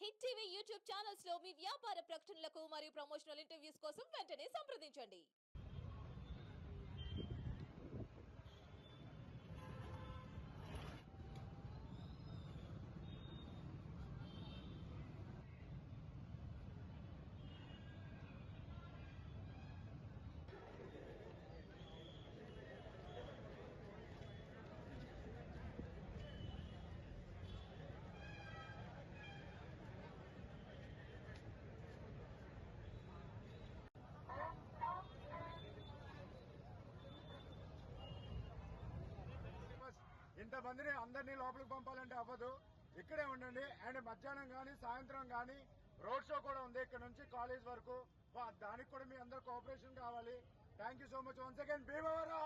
Hit TV YouTube channels లో మీ వ్యాపార ప్రకటనలకు మరియు ప్రమోషనల్ ఇంటర్వ్యూస్ కోసం వెంటనే సంప్రదించండి. ఇంతమందిని అందరినీ లోపలికి పంపాలంటే అవ్వదు. ఇక్కడే ఉండండి. అండ్ మధ్యాహ్నం కానీ సాయంత్రం కానీ రోడ్ షో కూడా ఉంది ఇక్కడ నుంచి కాలేజ్ వరకు. దానికి కూడా మీ అందరు కోఆపరేషన్ కావాలి. Thank you so much once again. Bhimavaram.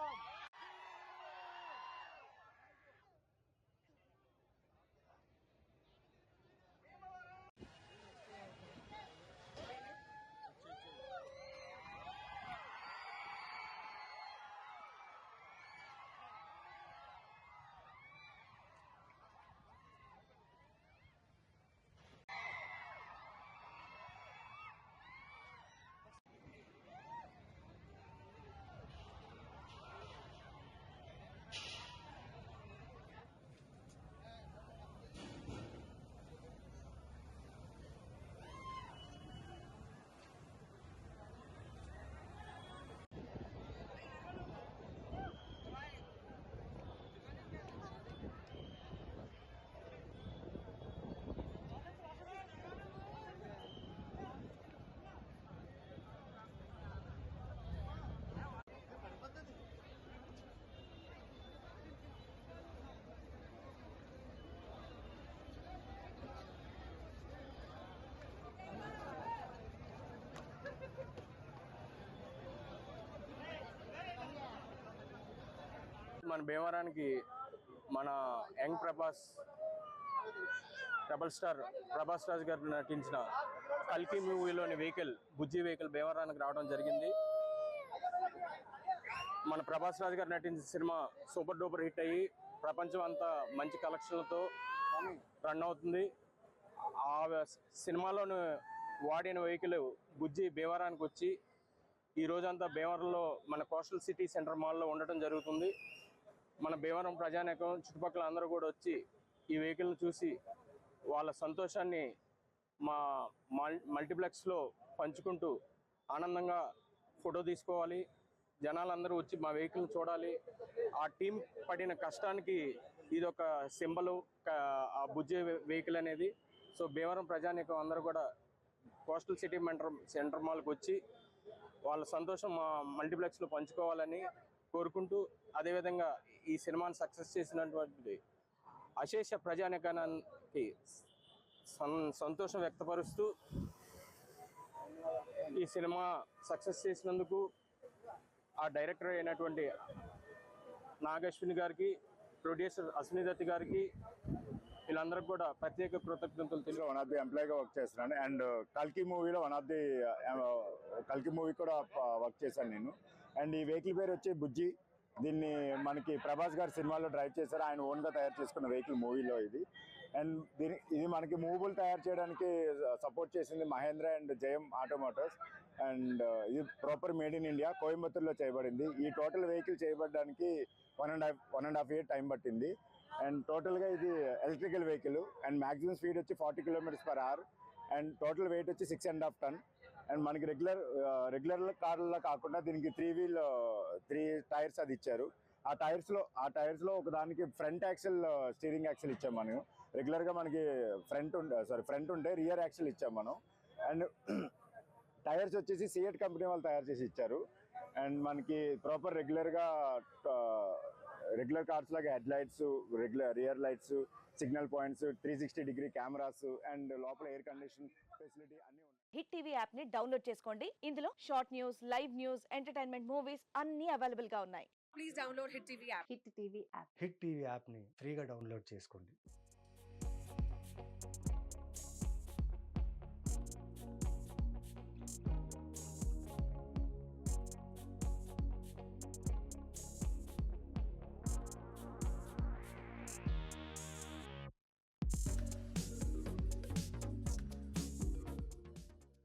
మన భీమవరానికి మన young rebel star Prabhas Raj గారు నటించిన కల్కి మూవీలోని బుజ్జి వెహికల్ భీమవరానికి రావడం జరిగింది. మన ప్రభాస్ రాజ్ గారు నటించిన సినిమా సూపర్ డూపర్ హిట్ అయ్యి ప్రపంచం అంతా మంచి కలెక్షన్లతో రన్ అవుతుంది. ఆ సినిమాలోని వాడిన వెహికల్ బుజ్జి భీమవరానికి వచ్చి ఈ రోజంతా భీమవరంలో మన కోస్టల్ సిటీ సెంటర్ మాల్లో ఉండటం జరుగుతుంది. మన భీమవరం ప్రజానీకం చుట్టుపక్కల అందరూ కూడా వచ్చి ఈ వెహికల్ని చూసి వాళ్ళ సంతోషాన్ని మా మల్టీప్లెక్స్లో పంచుకుంటూ ఆనందంగా ఫోటో తీసుకోవాలి. జనాలందరూ వచ్చి మా వెహికల్ని చూడాలి. ఆ టీం పడిన కష్టానికి ఇది ఒక సింబలు ఆ బుజ్జి వెహికల్ అనేది. సో భీమవరం ప్రజానీకం అందరూ కూడా కోస్టల్ సిటీ సెంటర్ మాల్కి వచ్చి వాళ్ళ సంతోషం మా మల్టీప్లెక్స్లో పంచుకోవాలని కోరుకుంటూ, అదేవిధంగా ఈ సినిమాని సక్సెస్ చేసినటువంటి అశేష ప్రజానీకానికి సంతోషం వ్యక్తపరుస్తూ ఈ సినిమా సక్సెస్ చేసినందుకు ఆ డైరెక్టర్ అయినటువంటి నాగశ్విని గారికి, ప్రొడ్యూసర్ అశ్విని దత్ గారికి, వీళ్ళందరికీ కూడా ప్రత్యేక కృతజ్ఞతలు తెలుసు. వన్ ఆఫ్ ది ఎంప్లాయీగా వర్క్ చేస్తున్నాను. అండ్ కల్కి మూవీలో కల్కి మూవీ కూడా వర్క్ చేశాను నేను. అండ్ ఈ వెహికల్ పేరు వచ్చి బుజ్జి. దీన్ని మనకి ప్రభాస్ గారు సినిమాలో డ్రైవ్ చేశారు. ఆయన ఓన్గా తయారు చేసుకున్న వెహికల్ మూవీలో ఇది. అండ్ ఇది మనకి మూవబుల్ తయారు చేయడానికి సపోర్ట్ చేసింది మహేంద్ర అండ్ జయం ఆటోమోటర్స్. అండ్ ఇది ప్రాపర్ మేడ్ ఇన్ ఇండియా, కోయంబత్తూర్లో చేయబడింది. ఈ టోటల్ వెహికల్ చేయబడడానికి 1.5 year టైం పట్టింది. అండ్ టోటల్గా ఇది electrical vehicle. And maximum speed వచ్చి 40 km/h. అండ్ టోటల్ వెయిట్ వచ్చి 6.5 tons. అండ్ మనకి రెగ్యులర్ కార్లలో కాకుండా దీనికి 3 టైర్స్ అది ఇచ్చారు. ఆ టైర్స్లో ఒకదానికి ఫ్రంట్ యాక్సిల్, స్టీరింగ్ యాక్సిల్ ఇచ్చాం మనం. రెగ్యులర్గా మనకి ఫ్రంట్ ఉంటే రియర్ యాక్సిల్ ఇచ్చాం మనం. అండ్ టైర్స్ వచ్చేసి సిఎట్ కంపెనీ వాళ్ళు తయారు చేసి ఇచ్చారు. అండ్ మనకి ప్రాపర్ రెగ్యులర్ కార్స్ లాగా head lights, rear lights, signal points, 360-degree cameras and లోపల ఎయిర్ కండిషన్ ఫెసిలిటీ అన్ని ఉన్నాయి. హిట్ టీవీ యాప్ ని డౌన్లోడ్ చేసుకోండి. ఇందులో short news, live news, entertainment movies అన్ని అవైలబుల్ గా ఉన్నాయి. Please download hit TV app. Hit TV app ని ఫ్రీగా డౌన్లోడ్ చేసుకోండి.